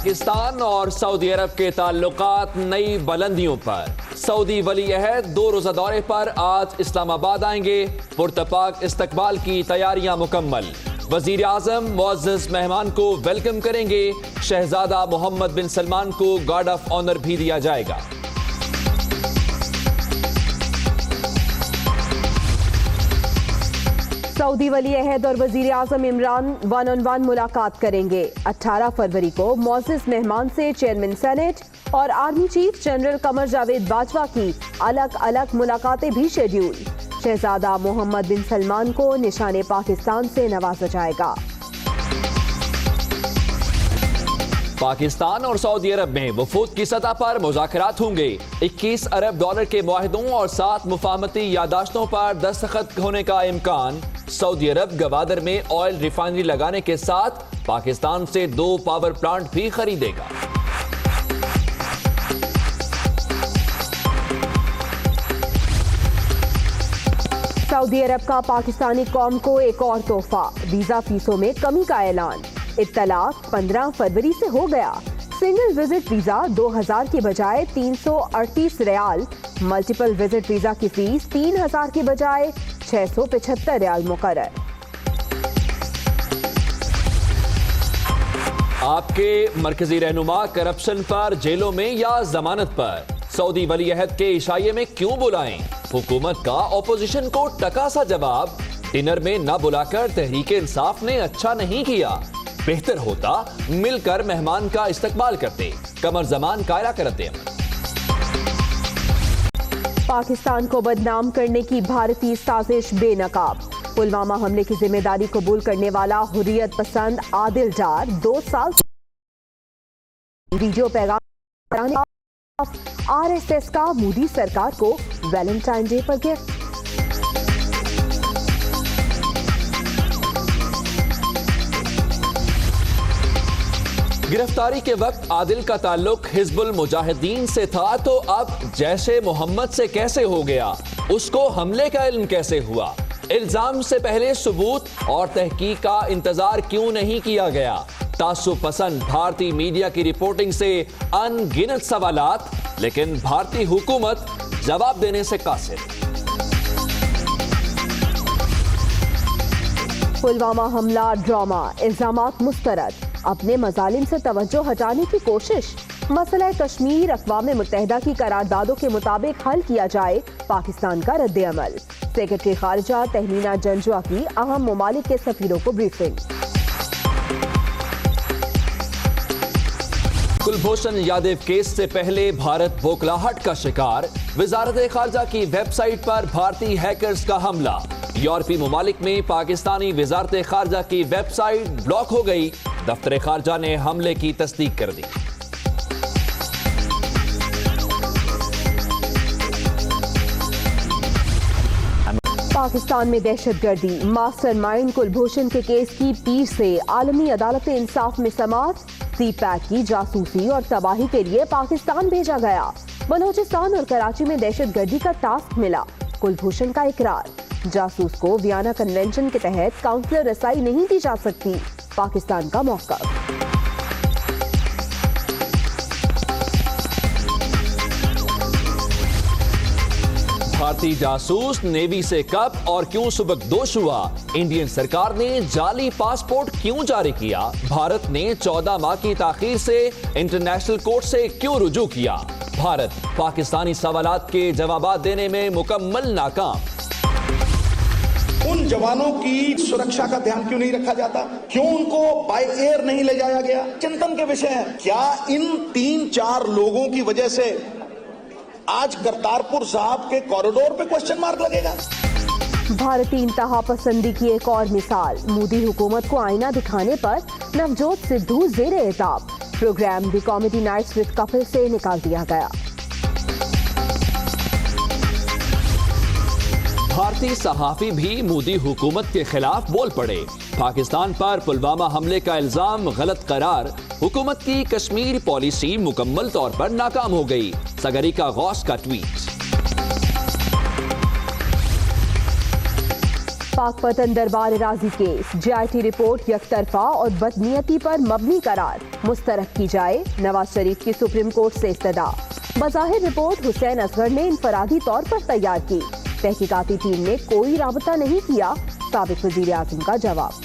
پاکستان اور سعودی عرب کے تعلقات نئی بلندیوں پر۔ سعودی ولی عہد 2 روزہ دورے پر آج اسلام آباد آئیں گے۔ پرتپاک استقبال کی تیاریاں مکمل۔ وزیر اعظم معزز مہمان کو ویلکم کریں گے۔ شہزادہ محمد بن سلمان کو گارڈ آف آنر بھی دیا جائے گا۔ سعودی ولی عہد اور وزیر اعظم عمران 1 on 1 ملاقات کریں گے۔ 18 فروری کو معزز مہمان سے چیئرمین سینٹ اور army chief general Qamar Javed Bajwa کی الگ الگ ملاقاتیں بھی شیڈیول۔ شہزادہ محمد بن سلمان کو نشان پاکستان سے نوازا جائے گا۔ پاکستان اور سعودی عرب میں وفود کی سطح پر مذاکرات ہوں گے۔ 21 ارب ڈالر کے معاہدوں اور 7 مفاہمتی یادداشتوں پر دستخط ہونے کا امکان۔ سعودی عرب گوادر میں آئل ریفائنری لگانے کے ساتھ پاکستان سے 2 پاور پلانٹ بھی خریدے گا۔ سعودی عرب کا پاکستانی قوم کو ایک اور تحفہ، ویزا فیسوں میں کمی کا اعلان۔ اطلاق 15 فروری سے ہو گیا۔ سنگل وزٹ ویزا 2000 کی بجائے 338 ریال، ملٹیپل وزٹ ویزا کی فیس 3000 کی بجائے 675 ریال مقرر۔ آپ کے مرکزی رہنما کرپشن پر جیلوں میں یا ضمانت پر؟ سعودی ولی عہد کے عشائیے میں کیوں بلائیں؟ حکومت کا اپوزیشن کو ٹکا سا جواب۔ ڈنر میں نہ بلا کر تحریک انصاف نے اچھا نہیں کیا، بہتر ہوتا مل کر مہمان کا استقبال کرتے۔ قمر زمان قائرہ کرتے ہیں۔ پاکستان کو بدنام کرنے کی بھارتی سازش بے نقاب۔ پلوامہ حملے کی ذمہ داری قبول کرنے والا حریت پسند عادل ڈار 2 سال ویڈیو پیغام RSS کا مودی سرکار کو ویلنٹائن ڈے پر گفٹ۔ گرفتاری کے وقت عادل کا تعلق حزب المجاہدین سے تھا، تو اب جیش محمد سے کیسے ہو گیا؟ اس کو حملے کا علم کیسے ہوا؟ الزام سے پہلے ثبوت اور تحقیق کا انتظار کیوں نہیں کیا گیا؟ تعصب پسند بھارتی میڈیا کی رپورٹنگ سے ان گنت سوالات، لیکن بھارتی حکومت جواب دینے سے قاصر۔ پلوامہ حملہ ڈرامہ، الزامات مسترد، اپنے مظالم سے توجہ ہٹانے کی کوشش۔ مسئلہ کشمیر اقوام متحدہ کی قراردادوں کے مطابق حل کیا جائے، پاکستان کا رد عمل۔ سیکرٹری خارجہ تہمینہ جنجوعہ کی اہم ممالک کے سفیروں کو بریفنگ۔ کلبھوشن یادو کیس سے پہلے بھارت بوکھلاہٹ کا شکار۔ وزارت خارجہ کی ویب سائٹ پر بھارتی ہیکرز کا حملہ۔ یورپی ممالک میں پاکستانی وزارت خارجہ کی ویب سائٹ بلاک ہو گئی۔ دفتر خارجہ نے حملے کی تصدیق کر دی۔ پاکستان میں دہشت گردی، ماسٹر مائنڈ کلبھوشن کے کیس کی پیر سے عالمی عدالت انصاف میں سماعت۔ سی پیک کی جاسوسی اور تباہی کے لیے پاکستان بھیجا گیا۔ بلوچستان اور کراچی میں دہشت گردی کا ٹاسک ملا، کلبھوشن کا اقرار۔ جاسوس کو ویانا کنونشن کے تحت کاؤنسلر رسائی نہیں دی جا سکتی، پاکستان کا موقف۔ بھارتی جاسوس نیوی سے کب اور کیوں سبکدوش ہوا؟ انڈین سرکار نے جعلی پاسپورٹ کیوں جاری کیا؟ بھارت نے 14 ماہ کی تاخیر سے انٹرنیشنل کورٹ سے کیوں رجوع کیا؟ بھارت پاکستانی سوالات کے جوابات دینے میں مکمل ناکام۔ ان جوانوں کی سرکشا کا دھیان کیوں نہیں رکھا جاتا؟ کیوں ان کو بائی ایئر نہیں لے جایا گیا؟ چنتن کے وشے ہیں۔ کیا ان 3-4 لوگوں کی وجہ سے آج کرتارپور صاحب کے کوریڈور پہ کوسچن مارک لگے گا؟ بھارتی انتہا پسندی کی ایک اور مثال، مودی حکومت کو آئینہ دکھانے پر نوجوت سدھو زیر اعتاب۔ Programme the Comedy Nights with Kapil سے نکال دیا گیا۔ بھارتی صحافی بھی مودی حکومت کے خلاف بول پڑے۔ پاکستان پر پلوامہ حملے کا الزام غلط قرار۔ حکومت کی کشمیر پالیسی مکمل طور پر ناکام ہو گئی، سگریکا غوث کا ٹویٹ۔ पाक पतन दरबार राजी केस JIT रिपोर्ट यकतरफा और बदनीयती पर मबनी करार मुस्तरद की जाए, नवाज शरीफ की सुप्रीम कोर्ट से इस्तदा। बज़ाहिर रिपोर्ट हुसैन असगर ने इनफरादी तौर पर तैयार की, तहकीकाती टीम ने कोई राबता नहीं किया, साबिक वजीर आज़म का जवाब।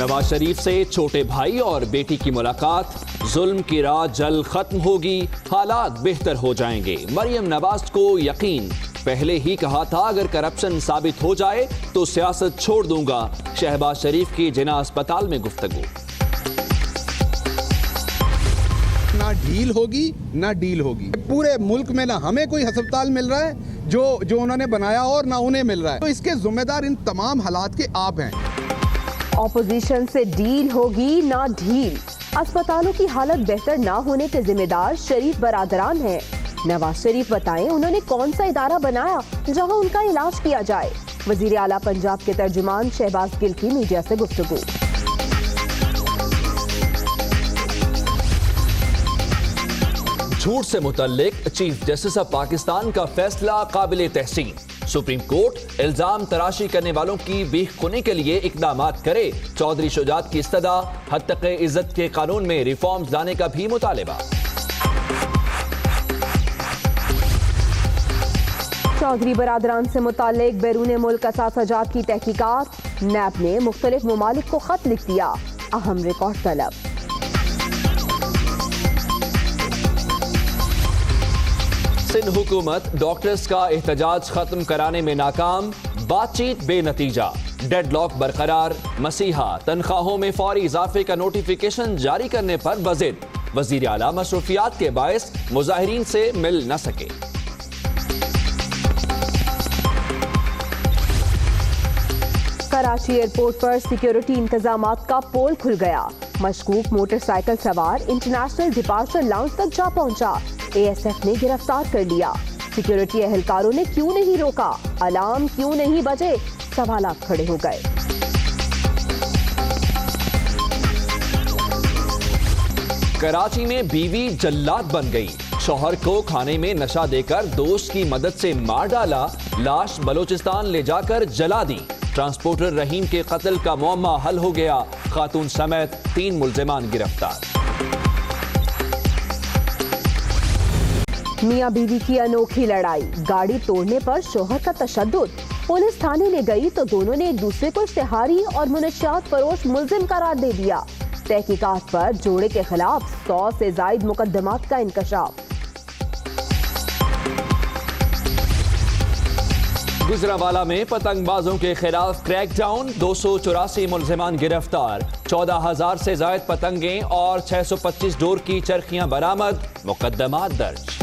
नवाज शरीफ से छोटे भाई और बेटी की मुलाकात, जुल्म की राह जल्द खत्म होगी, हालात बेहतर हो जाएंगे, मरियम नवाज को यकीन। पहले ही कहा था अगर करप्शन साबित हो जाए तो सियासत छोड़ दूंगा, शहबाज शरीफ की जिना अस्पताल में गुफ्तगू। ना ढील होगी ना डील होगी, पूरे मुल्क में ना हमें कोई अस्पताल मिल रहा है जो उन्होंने बनाया और ना उन्हें मिल रहा है, तो इसके जिम्मेदार इन तमाम हालात के आप हैं। ऑपोजिशन से डील होगी ना ढील, अस्पतालों की हालत बेहतर ना होने के जिम्मेदार शरीफ बरादरान हैं। नवाज शरीफ बताएं उन्होंने कौन सा इदारा बनाया जहां उनका इलाज किया जाए। वजीर आला पंजाब के तर्जुमान शहबाज गिल की मीडिया से गुफ्तगू। झूठ से मुतल्लिक चीफ जस्टिस ऑफ पाकिस्तान का फैसला काबिल तहसीन। सुप्रीम कोर्ट इल्जाम तराशी करने वालों की बीख खुनी के लिए इकदामात करे, चौधरी शुजात की इस्तदा, हद तक इज्जत के कानून में रिफॉर्म्स लाने का भी मुतालिबा। चौधरी बरादरान से मुतालिक बैरून मुल्क असातिज़ात की तहकीकात, नैब ने मुख्तलिफ ममालिक को खत लिख दिया, अहम रिकॉर्ड तलब। सिंध हुकूमत डॉक्टर्स का एहतजाज खत्म कराने में नाकाम, बातचीत बेनतीजा, डेडलॉक बरकरार, मसीहा तनख्वाहों में फौरी इजाफे का नोटिफिकेशन जारी करने पर बज़िद, वजीर आला मसरूफियात के बायस मुजाहिरीन से मिल न सके। कराची एयरपोर्ट पर सिक्योरिटी इंतजामात का पोल खुल गया, मशकूक मोटरसाइकिल सवार इंटरनेशनल डिपार्चर लाउंज तक जा पहुंचा, ASF ने गिरफ्तार कर लिया। सिक्योरिटी एहलकारों ने क्यों नहीं रोका, अलार्म क्यों नहीं बजे, सवालात खड़े हो गए। कराची में बीवी जल्लाद बन गई, शौहर को खाने में नशा देकर दोस्त की मदद से मार डाला, लाश बलोचिस्तान ले जाकर जला दी। ट्रांसपोर्टर रहीम के कत्ल का मुअम्मा हल हो गया, खातून समेत 3 मुल्जिमान गिरफ्तार। मियां बीवी की अनोखी लड़ाई, गाड़ी तोड़ने पर शौहर का तशद्दुद, पुलिस थाने ले गई तो दोनों ने एक दूसरे को इश्तिहारी और मुनशियात फरोश मुल्जिम करार दे दिया। तहकीकात पर जोड़े के खिलाफ 100 से जायद मुकदमात का इंकशाफ। गुजरांवाला में पतंगबाजों के खिलाफ क्रैकडाउन, 284 मुल्जिमान गिरफ्तार, 14,000 से जायद पतंगें और 625 डोर की चरखियां बरामद, मुकदमात दर्ज।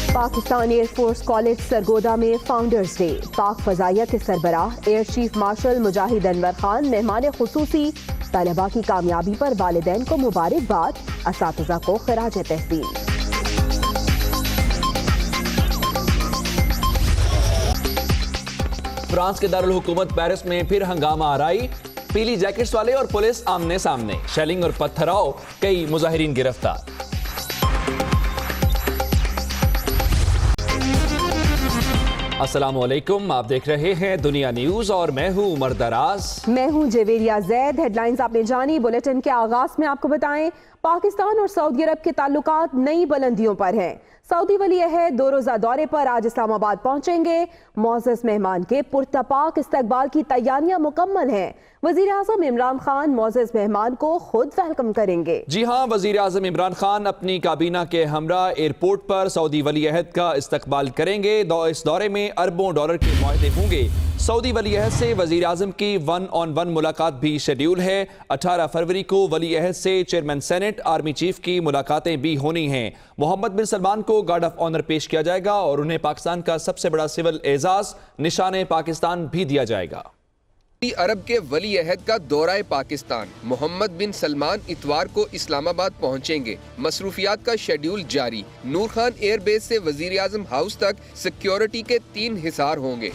पाकिस्तान एयरफोर्स कॉलेज सरगोदा में फाउंडर्स डे, पाक फजाइया के सरबराह एयर चीफ मार्शल मुजाहिद अनवर खान मेहमान खुसूसी, तलबा की कामयाबी पर वालिदैन को मुबारकबाद, असातिज़ा को खिराज तहसीन। फ्रांस के दारुल हुकूमत पेरिस में फिर हंगामा आराई, पीली जैकेट्स वाले और पुलिस आमने सामने, शेलिंग और पत्थराव, कई मुजाहिरीन गिरफ्तार। अस्सलाम वालेकुम, आप देख रहे हैं दुनिया न्यूज और मैं हूं उमर दराज। मैं हूं जवेरिया जैद। हेडलाइंस आपने जानी, बुलेटिन के आगाज में आपको बताएं, पाकिस्तान और सऊदी अरब के ताल्लुकात नई बुलंदियों पर हैं। सऊदी वली अहद 2 रोजा दौरे पर आज इस्लामाबाद पहुंचेंगे। मुअज़्ज़ज़ मेहमान के पुरतपाक इस्तकबाल की तैयारियां मुकम्मल हैं। वजीर आज़म इमरान खान मुअज़्ज़ज़ मेहमान को खुद वेलकम करेंगे। जी हाँ, वजीर आज़म इमरान खान अपनी काबीना के हमरा एयरपोर्ट पर सऊदी वली अहद का इस्तकबाल करेंगे। इस दौरे में अरबों डॉलर के मुआहदे होंगे। सऊदी वली अहद से वजीर आज़म की 1-on-1 मुलाकात भी शेड्यूल है। 18 फरवरी को वली अहद से चेयरमैन सेनेट, आर्मी चीफ की मुलाकातें भी होनी हैं। मोहम्मद बिन सलमान को गार्ड ऑफ ऑनर पेश किया जाएगा और उन्हें पाकिस्तान का सबसे बड़ा सिविल एजाज निशाने पाकिस्तान भी दिया जाएगा। सऊदी अरब के वली अहद का दौरा पाकिस्तान, मोहम्मद बिन सलमान इतवार को इस्लामाबाद पहुंचेंगे। मसरूफियात का शेड्यूल जारी। नूर खान एयरबेस से वजीर आज़म हाउस तक सिक्योरिटी के 3 हिसार होंगे।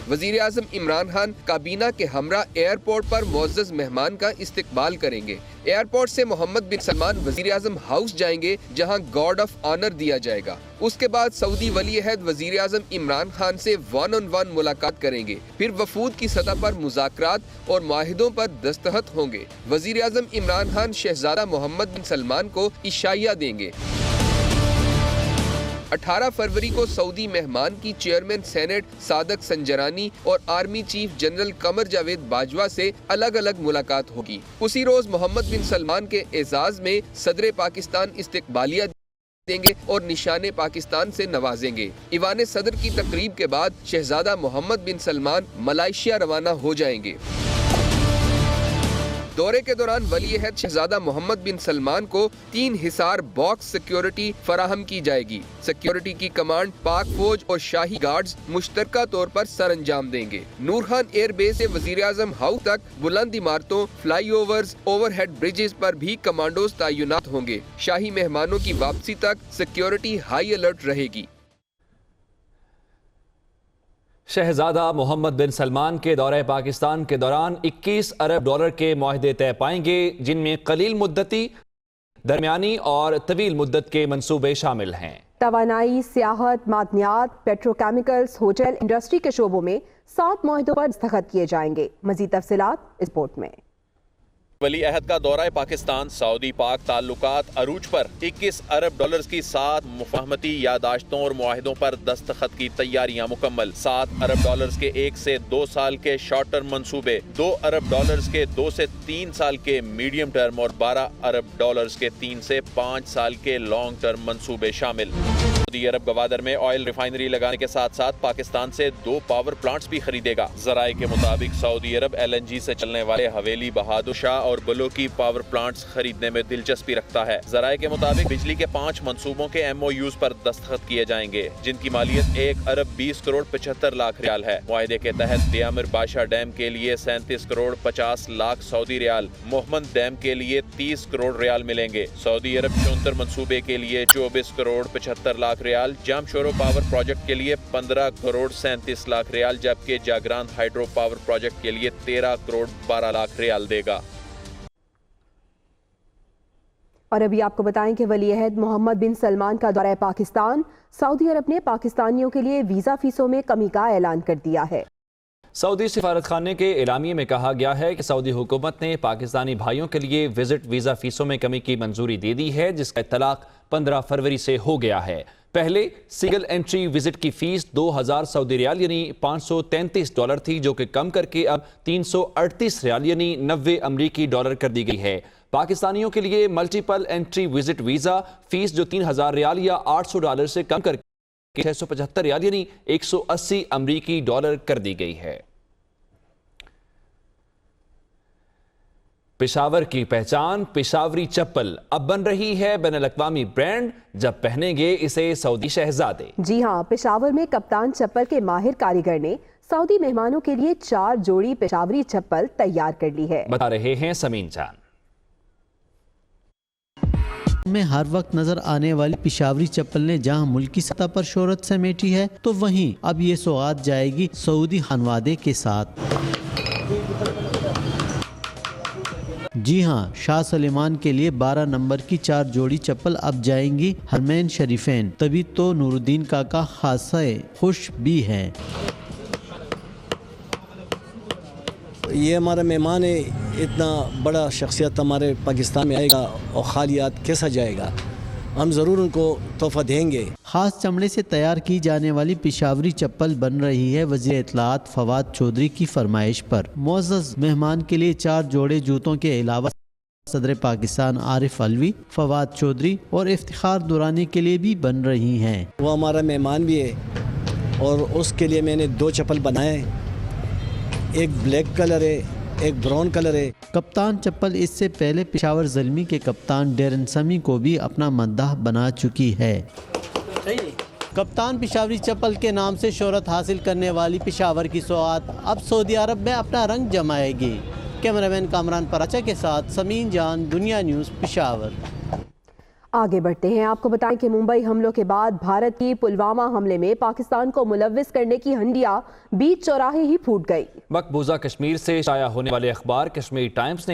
वजीर आजम इमरान खान काबीना के हमरा एयरपोर्ट पर मुअज़्ज़ज़ मेहमान का इस्तकबाल करेंगे। एयरपोर्ट से मोहम्मद बिन सलमान वजीर आजम हाउस जाएंगे, जहां गार्ड ऑफ ऑनर दिया जाएगा। उसके बाद सऊदी वली अहद वजीर आजम इमरान खान से 1-on-1 मुलाकात करेंगे। फिर वफूद की सतह पर मुज़ाकरात और मुआहिदों पर दस्तखत होंगे। वजीर आजम इमरान खान शहजादा मोहम्मद बिन सलमान को इशाइया देंगे। 18 फरवरी को सऊदी मेहमान की चेयरमैन सेनेट सादक संजरानी और army chief general Qamar Javed Bajwa से अलग अलग मुलाकात होगी। उसी रोज मोहम्मद बिन सलमान के एजाज में सदर पाकिस्तान इस्तकबालिया देंगे और निशाने पाकिस्तान से नवाजेंगे। ईवान सदर की तकरीब के बाद शहजादा मोहम्मद बिन सलमान मलेशिया रवाना हो जाएंगे। दौरे के दौरान वली अहद शहजादा मोहम्मद बिन सलमान को 3 हिसार बॉक्स सिक्योरिटी फराहम की जाएगी। सिक्योरिटी की कमांड पाक फौज और शाही गार्ड्स मुश्तरका तौर पर सर अंजाम देंगे। नूर खान एयर बेस से वजीर आजम हाउस तक बुलंद इमारतों, फ्लाई ओवर्स, ओवरहेड ब्रिजेस पर भी कमांडोज तैनात होंगे। शाही मेहमानों की वापसी तक सिक्योरिटी हाई अलर्ट रहेगी। शहजादा मोहम्मद बिन सलमान के दौरे पाकिस्तान के दौरान 21 अरब डॉलर के मुआहदे तय पाएंगे, जिनमें कलील मुद्दती, दरमियानी और तवील मुद्दत के मंसूबे शामिल हैं। तवानाई, सियाहत, मादनियात, पेट्रोकेमिकल्स, होटल इंडस्ट्री के शोबों में 7 मुआहदों पर दस्तखत किए जाएंगे। मजीद तफसीलात इस रिपोर्ट में। वली अहद का दौरा पाकिस्तान सऊदी पाक ताल्लुकात अरूज पर 21 अरब डॉलर की 7 मुफाहमती यादाश्तों और मुआहिदों पर दस्तखत की तैयारियां मुकम्मल। 7 अरब डॉलर के 1 से 2 साल के शॉर्ट टर्म मंसूबे, 2 अरब डॉलर के 2 से 3 साल के मीडियम टर्म और 12 अरब डॉलर के 3 से 5 साल के लॉन्ग टर्म मंसूबे शामिल। सऊदी अरब गवादर में ऑयल रिफाइनरी लगाने के साथ साथ पाकिस्तान से 2 पावर प्लांट्स भी खरीदेगा। जराये के मुताबिक सऊदी अरब LNG से चलने वाले हवेली, बहादुर शाह और बलोकी पावर प्लांट्स खरीदने में दिलचस्पी रखता है। जराये के मुताबिक बिजली के 5 मंसूबों के MOUs पर दस्तखत किए जाएंगे, जिनकी मालियत 1 अरब 20 करोड़ 75 लाख रियाल है। मुआहदे के तहत दियामिर बादशाह डैम के लिए 37 crore 50 lakh Saudi riyal, Mohammad dam के लिए 30 करोड़ रियाल मिलेंगे। सऊदी अरब 74 मंसूबे के लिए 24 करोड़ 75 लाख रियाल, जामशोरो पावर प्रोजेक्ट के लिए 15 करोड़ 37 लाख रियाल, जबकि जागरान हाइड्रो पावर प्रोजेक्ट के लिए 13 करोड़ 12 लाख रियाल देगा। और अभी आपको बताएं कि वली अहद मोहम्मद बिन सलमान का दौरा पाकिस्तान, सऊदी अरब ने पाकिस्तानियों के लिए वीज़ा फीसों में कमी का ऐलान कर दिया है। सऊदी सिफारतखाने के एलामिये में कहा गया है कि सऊदी हुकूमत ने पाकिस्तानी भाइयों के लिए विजिट वीज़ा फीसों में कमी की मंजूरी दे दी है, जिसका इत्तलाक 15 फरवरी से हो गया है। पहले सिंगल एंट्री विजिट की फीस 2000 सऊदी रियाल यानी $533 थी, जो कि कम करके अब 338 रियाल यानी 90 अमरीकी डॉलर कर दी गई है। पाकिस्तानियों के लिए multiple entry visit visa fees जो 3000 रियाल या $800 से कम करके 675 रियाल यानी 180 अमरीकी डॉलर कर दी गई है। पेशावर की पहचान पेशावरी चप्पल अब बन रही है बैनुल-अक़वामी ब्रांड, जब पहनेंगे इसे सऊदी शहजादे। जी हां, पेशावर में कप्तान चप्पल के माहिर कारीगर ने सऊदी मेहमानों के लिए 4 जोड़ी पेशावरी चप्पल तैयार कर ली है। बता रहे हैं समीन जान। में हर वक्त नजर आने वाली पेशावरी चप्पल ने जहां मुल्की सतह पर शोहरत समेटी है, तो वहीं अब ये सौगात जाएगी सऊदी खानवादे के साथ। जी हां, शाह सलेमान के लिए 12 नंबर की 4 जोड़ी चप्पल अब जाएंगी हरमैन शरीफैन, तभी तो नूरुद्दीन काका खासे खुश भी हैं। ये हमारा मेहमान है, इतना बड़ा शख्सियत हमारे पाकिस्तान में आएगा और खालियात कैसा जाएगा, हम ज़रूर उनको तोहफा देंगे। खास चमड़े से तैयार की जाने वाली पेशावरी चप्पल बन रही है वज़ीर इत्तलाआत फवाद चौधरी की फरमाइश पर। मुअज़्ज़ज़ मेहमान के लिए 4 जोड़े जूतों के अलावा सदर पाकिस्तान आरिफ अलवी, फवाद चौधरी और इफ्तिखार दुरानी के लिए भी बन रही हैं। वो हमारा मेहमान भी है और उसके लिए मैंने 2 चप्पल बनाए, एक ब्लैक कलर है, एक ब्राउन कलर है। कप्तान चप्पल इससे पहले पेशावर ज़ल्मी के कप्तान डेरन समी को भी अपना मद्दाह बना चुकी है। कप्तान पेशावरी चप्पल के नाम से शोहरत हासिल करने वाली पेशावर की सौगात अब सऊदी अरब में अपना रंग जमाएगी। कैमरामैन कामरान पराचा के साथ समीन जान, दुनिया न्यूज़, पेशावर। آگے بڑھتے ہیں، آپ کو بتائیں کہ ممبئی حملوں کے بعد بھارت کی پلوامہ حملے میں پاکستان کو ملوث کرنے کی ہنڈیا بیچ چوراہے ہی پھوٹ گئی۔ مقبوضہ کشمیر سے شائع ہونے والے اخبار کشمیر ٹائمز نے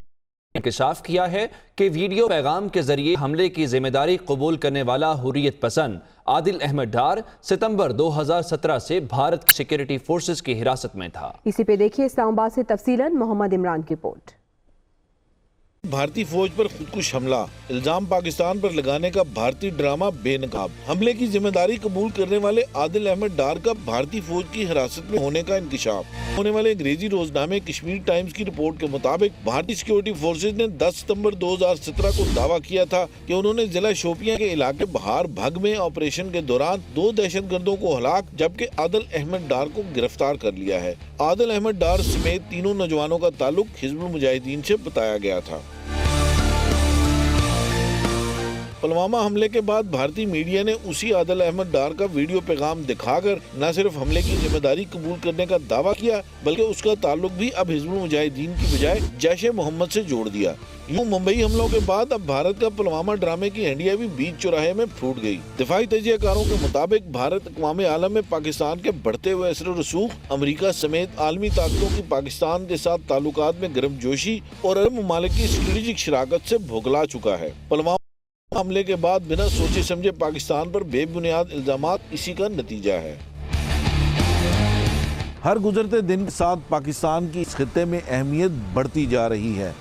انکشاف کیا ہے کہ ویڈیو پیغام کے ذریعے حملے کی ذمہ داری قبول کرنے والا حریت پسند عادل احمد ڈار ستمبر 2017 سے بھارت کی سیکیورٹی فورسز کی حراست میں تھا۔ اسی پہ دیکھیے اسلام آباد سے تفصیلاً محمد عمران کی رپورٹ۔ بھارتی فوج پر خودکش حملہ، الزام پاکستان پر لگانے کا بھارتی ڈرامہ بے نقاب۔ حملے کی ذمہ داری قبول کرنے والے عادل احمد ڈار کا بھارتی فوج کی حراست میں ہونے کا انکشاف۔ ہونے والے انگریزی روزنامے کشمیر ٹائمز کی رپورٹ کے مطابق بھارتی سیکیورٹی فورسز نے 10 ستمبر 2017 کو دعویٰ کیا تھا کہ انہوں نے ضلع شوپیاں کے علاقے بہار بھگ میں آپریشن کے دوران 2 دہشت گردوں کو ہلاک جبکہ عادل احمد ڈار کو گرفتار کر لیا ہے۔ عادل احمد ڈار سمیت تینوں نوجوانوں کا تعلق حزب المجاہدین سے بتایا گیا تھا۔ پلوامہ حملے کے بعد بھارتی میڈیا نے اسی عادل احمد ڈار کا ویڈیو پیغام دکھا کر نہ صرف حملے کی ذمہ داری قبول کرنے کا دعویٰ کیا بلکہ اس کا تعلق بھی اب حزب المجاہدین کی بجائے جیش محمد سے جوڑ دیا۔ یوں ممبئی حملوں کے بعد اب بھارت کا پلوامہ ڈرامے کی ہنڈیا بھی بیچ چوراہے میں پھوٹ گئی۔ دفاعی تجزیہ کاروں کے مطابق بھارت اقوام عالم میں پاکستان کے بڑھتے ہوئے اثر و رسوخ، امریکہ سمیت عالمی طاقتوں کی پاکستان کے ساتھ تعلقات میں گرم جوشی اور عرب ممالک کی اسٹریٹجک شراکت سے بھگلا چکا ہے۔ پلوامہ حملے کے بعد بنا سوچے سمجھے پاکستان پر بے بنیاد الزامات اسی کا نتیجہ ہے۔ ہر گزرتے دن کے ساتھ پاکستان کی اس خطے میں اہمیت بڑھتی جا رہی ہے۔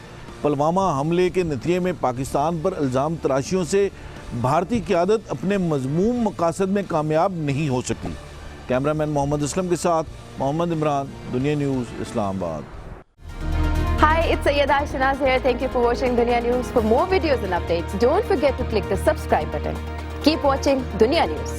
پلوامہ حملے کے نتیجے میں پاکستان پر الزام تراشیوں سے بھارتی قیادت اپنے مذموم مقاصد میں کامیاب نہیں ہو سکی۔ کیمرہ مین محمد اسلم کے ساتھ محمد عمران، دنیا نیوز، اسلام آباد۔ Hi, it's Sayyeda Shanaz here. Thank you for watching Dunya News. For more videos and updates, don't forget to click the subscribe button. Keep watching Dunya News.